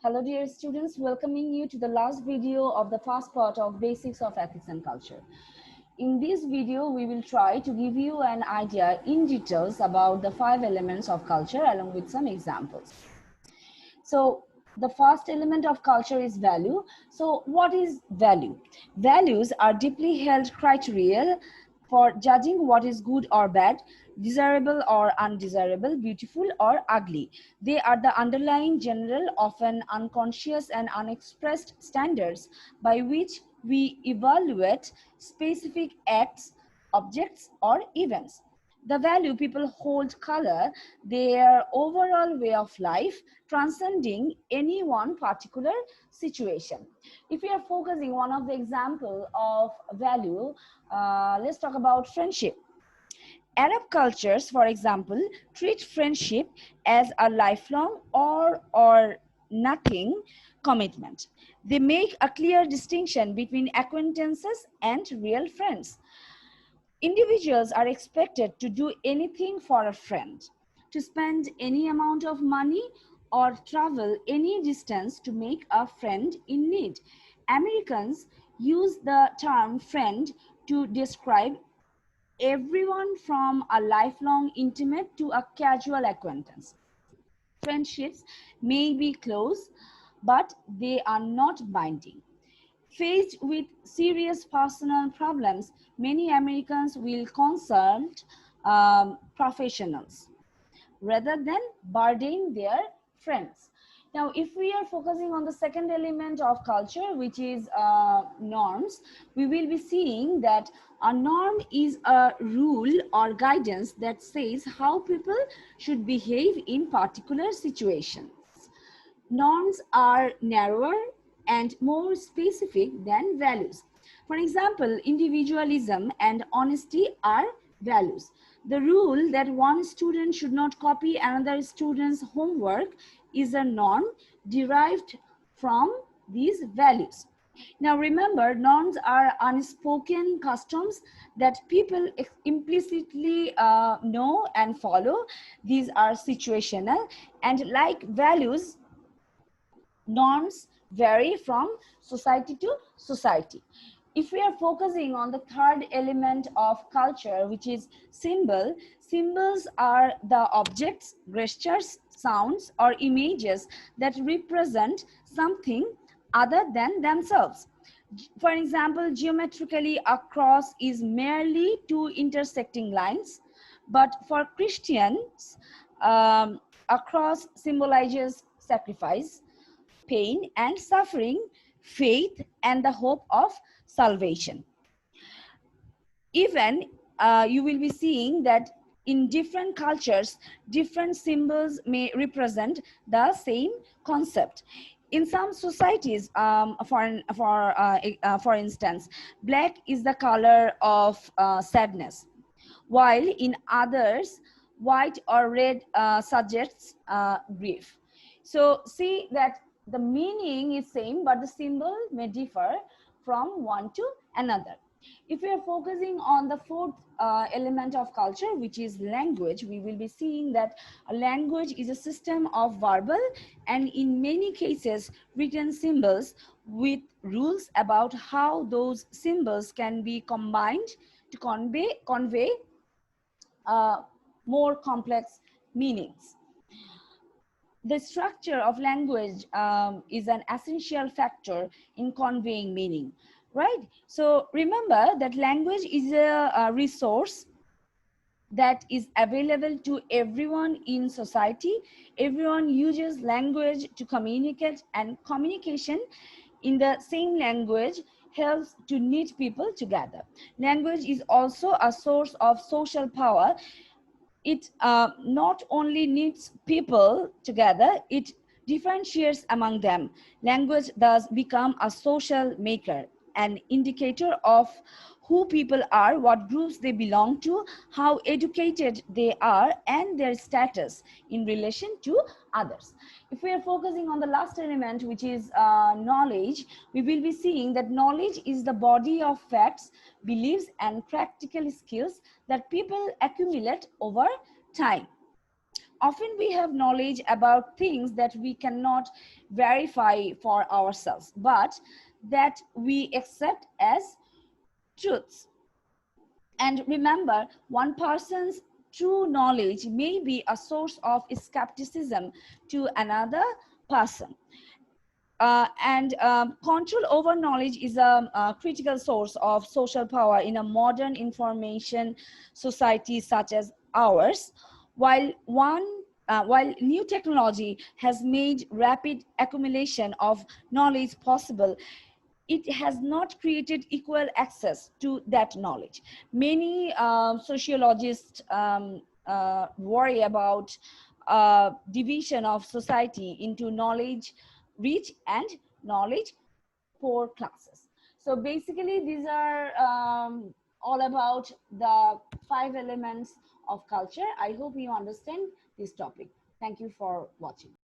Hello dear students, welcoming you to the last video of the first part of Basics of Ethics and Culture. In this video, we will try to give you an idea in details about the 5 elements of culture along with some examples. So the first element of culture is value. So what is value? Values are deeply held criteria for judging what is good or bad, desirable or undesirable, beautiful or ugly. They are the underlying general, often unconscious and unexpressed standards by which we evaluate specific acts, objects or events. The value people hold color their overall way of life, transcending any one particular situation. If we are focusing one of the example of value, let's talk about friendship. Arab cultures, for example, treat friendship as a lifelong or nothing commitment. They make a clear distinction between acquaintances and real friends. Individuals are expected to do anything for a friend, to spend any amount of money or travel any distance to make a friend in need. Americans use the term friend to describe everyone from a lifelong intimate to a casual acquaintance. Friendships may be close, but they are not binding. Faced with serious personal problems, many Americans will consult professionals rather than burden their friends. Now, if we are focusing on the second element of culture, which is norms, we will be seeing that a norm is a rule or guidance that says how people should behave in particular situations. Norms are narrower and more specific than values. For example, individualism and honesty are values. The rule that one student should not copy another student's homework is a norm derived from these values. Now remember, norms are unspoken customs that people implicitly know and follow. These are situational, and like values, norms vary from society to society. If we are focusing on the third element of culture, which is symbols are the objects, gestures, sounds, or images that represent something other than themselves. For example, geometrically, a cross is merely two intersecting lines, but for Christians, a cross symbolizes sacrifice, pain and suffering, faith, and the hope of salvation. Even you will be seeing that in different cultures, different symbols may represent the same concept. In some societies, for instance, black is the color of sadness, while in others, white or red suggests grief. So see that the meaning is same, but the symbol may differ from one to another. If we are focusing on the fourth element of culture, which is language, we will be seeing that a language is a system of verbal and in many cases written symbols with rules about how those symbols can be combined to convey more complex meanings. The structure of language is an essential factor in conveying meaning, right? So remember that language is a resource that is available to everyone in society. Everyone uses language to communicate, and communication in the same language helps to knit people together. Language is also a source of social power. It not only knits people together, it differentiates among them. Language thus become a social maker, an indicator of who people are, what groups they belong to, how educated they are, and their status in relation to others. If we are focusing on the last element, which is knowledge, we will be seeing that knowledge is the body of facts, beliefs, and practical skills that people accumulate over time. Often we have knowledge about things that we cannot verify for ourselves, but that we accept as truths. And remember, one person's true knowledge may be a source of skepticism to another person. Control over knowledge is a critical source of social power in a modern information society such as ours. While new technology has made rapid accumulation of knowledge possible, it has not created equal access to that knowledge. Many sociologists worry about division of society into knowledge rich and knowledge poor classes. So basically, these are all about the 5 elements of culture. I hope you understand this topic. Thank you for watching.